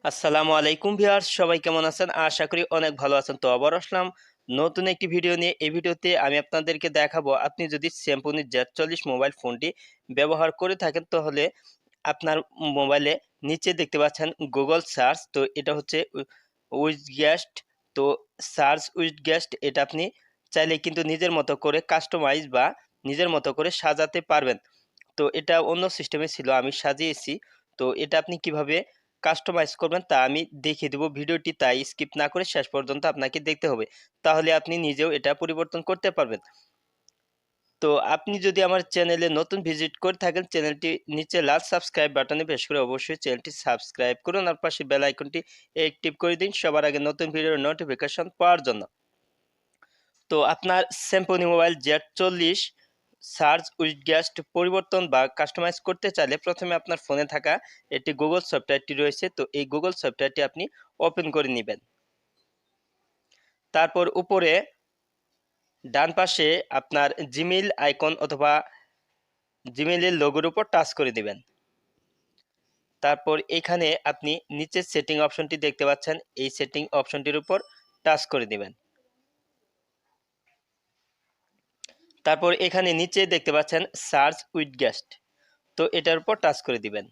আসসালামু আলাইকুম ভিউয়ার্স, সবাই কেমন আছেন? আশা করি অনেক ভালো আছেন। তো আবার আসলাম নতুন একটি ভিডিও নিয়ে। এই ভিডিওতে আমি আপনাদেরকে দেখাবো, আপনি যদি স্যামসং Z40 মোবাইল ফোনটি ব্যবহার করে থাকেন তাহলে আপনার মোবাইলে নিচে দেখতে পাচ্ছেন গুগল সার্চ। তো এটা হচ্ছে উইজগেস্ট। তো সার্চ উইজগেস্ট এটা আপনি চাইলে কিন্তু নিজের মতো করে কাস্টমাইজ বা নিজের মতো করে সাজাতে পারবেন। তো এটা অন্য সিস্টেমে ছিল, আমি সাজিয়েছি। তো এটা আপনি কিভাবে কাস্টমাইজ করবেন তা আমি দেখিয়ে দেবো ভিডিওটি, তাই স্কিপ না করে শেষ পর্যন্ত আপনাকে দেখতে হবে, তাহলে আপনি নিজেও এটা পরিবর্তন করতে পারবেন। তো আপনি যদি আমার চ্যানেলে নতুন ভিজিট করে থাকেন, চ্যানেলটি নিচে লাল সাবস্ক্রাইব বাটনে প্রেস করে অবশ্যই চ্যানেলটি সাবস্ক্রাইব করুন, আর পাশে বেল আইকনটি অ্যাক্টিভ করে দিন সবার আগে নতুন ভিডিওর নোটিফিকেশন পাওয়ার জন্য। তো আপনার স্যামসং মোবাইল Z40 সার্চ উইডগেস্ট পরিবর্তন বা কাস্টমাইজ করতে চাইলে প্রথমে আপনার ফোনে থাকা একটি গুগল সফটওয়্যারটি রয়েছে। তো এই গুগল সফটওয়্যারটি আপনি ওপেন করে নেবেন। তারপর উপরে ডান পাশে আপনার জিমেইল আইকন অথবা জিমেইলের লোগোর উপর টাচ করে দিবেন। তারপর এখানে আপনি নিচের সেটিং অপশনটি দেখতে পাচ্ছেন, এই সেটিং অপশনটির উপর টাচ করে দিবেন। তারপর এখানে নিচে দেখতে পাচ্ছেন সার্চ উইডগেস্ট, তো এটার উপর টাচ করে দিবেন।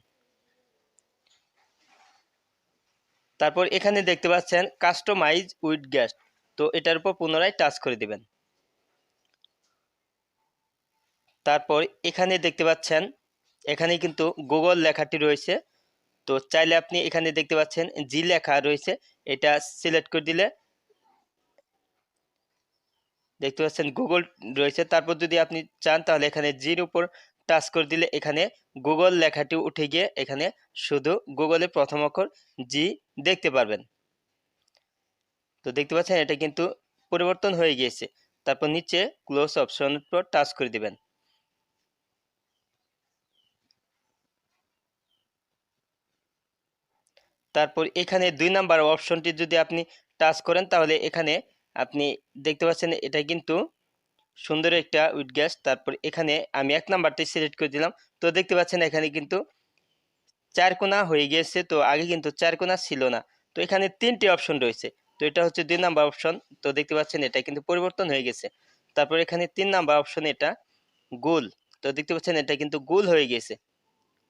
তারপর এখানে দেখতে পাচ্ছেন কাস্টমাইজ উইডগেস্ট, তো এটার উপর পুনরায় টাচ করে দিবেন। তারপর এখানে দেখতে পাচ্ছেন এখানে কিন্তু গুগল লেখাটি রয়েছে। তো চাইলে আপনি এখানে দেখতে পাচ্ছেন জি লেখা রয়েছে, এটা সিলেক্ট করে দিলে দেখতে পাচ্ছেন গুগল রয়েছে। তারপর যদি আপনি চান তাহলে এখানে জির উপর টাচ করে দিলে এখানে গুগল লেখাটি উঠে গিয়ে এখানে শুধু গুগলের প্রথম অক্ষর জি দেখতে পারবেন। তো দেখতে পাচ্ছেন এটা কিন্তু পরিবর্তন হয়ে গিয়েছে। তারপর নিচে ক্লোজ অপশনের উপর টাচ করে দিবেন। তারপর এখানে 2 নাম্বার অপশনটি যদি আপনি টাচ করেন তাহলে এখানে আপনি দেখতে পাচ্ছেন এটা কিন্তু সুন্দর একটা উইডগেস্ট। তারপর এখানে আমি 1 নাম্বারটি সিলেক্ট করে দিলাম। তো দেখতে পাচ্ছেন এখানে কিন্তু 4 কোণা হয়ে গিয়েছে। তো আগে কিন্তু 4 কোণা ছিল না। তো এখানে 3টি অপশন রয়েছে। তো এটা হচ্ছে 2 নাম্বার অপশন। তো দেখতে পাচ্ছেন এটা কিন্তু পরিবর্তন হয়ে গেছে। তারপর এখানে 3 নাম্বার অপশন এটা গোল। তো দেখতে পাচ্ছেন এটা কিন্তু গোল হয়ে গেছে।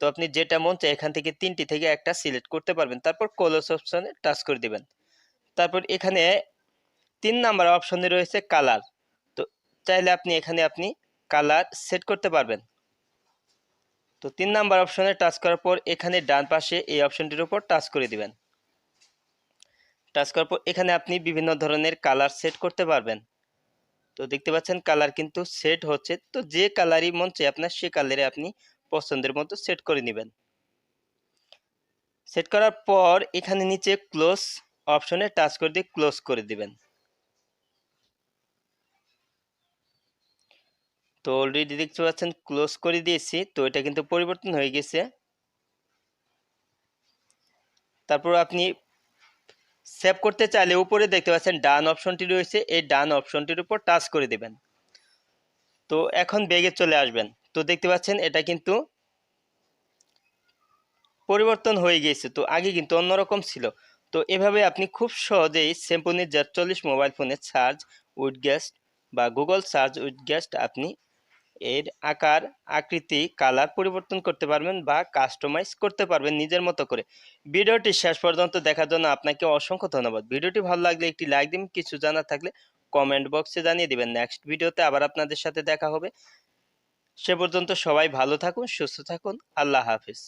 তো আপনি যেটা মন চায় এখান থেকে 3টি থেকে একটা সিলেক্ট করতে পারবেন। তারপর ক্লোজ অপশনে টাচ করে দিবেন। তারপর এখানে 3 নাম্বার অপশনে রয়েছে কালার। তো চাইলে আপনি কালার সেট করতে পারবেন। তো 3 নাম্বার অপশনে টাচ করার পর এখানে ডান পাশে এই অপশনটির উপর টাচ করে দিবেন। টাচ করার পর এখানে আপনি বিভিন্ন ধরনের কালার সেট করতে পারবেন। তো দেখতে পাচ্ছেন কালার কিন্তু সেট হচ্ছে। তো যে কালারই মন চায় আপনার সে কালারে আপনি পছন্দের মতো সেট করে নেবেন। সেট করার পর এখানে নিচে ক্লোজ অপশনে টাচ করে দিয়ে ক্লোজ করে দিবেন। তো অলরেডি দেখতে পাচ্ছেন ক্লোজ করে দিয়েছি। তো এটা কিন্তু পরিবর্তন হয়ে গেছে। তারপর আপনি সেভ করতে চাইলে উপরে দেখতে পাচ্ছেন ডান অপশনটি রয়েছে, এই ডান অপশনটির উপর টাচ করে দিবেন। তো এখন ব্যাগে চলে আসবেন। তো দেখতে পাচ্ছেন এটা কিন্তু পরিবর্তন হয়ে গিয়েছে। তো আগে কিন্তু অন্যরকম ছিল। তো এভাবে আপনি খুব সহজেই স্যামসং Z40 মোবাইল ফোনের সার্চ উইডগেস্ট বা গুগল সার্চ উইডগেস্ট আপনি এর আকার আকৃতি কালার পরিবর্তন করতে পারবেন বা কাস্টমাইজ করতে পারবেন নিজের মতো করে। ভিডিওটি শেষ পর্যন্ত দেখার জন্য আপনাকে অসংখ্য ধন্যবাদ। ভিডিওটি ভালো লাগলে একটি লাইক দিন, কিছু জানার থাকলে কমেন্ট বক্সে জানিয়ে দিবেন। নেক্সট ভিডিওতে আবার আপনাদের সাথে দেখা হবে। সে পর্যন্ত সবাই ভালো থাকুন, সুস্থ থাকুন। আল্লাহ হাফিজ।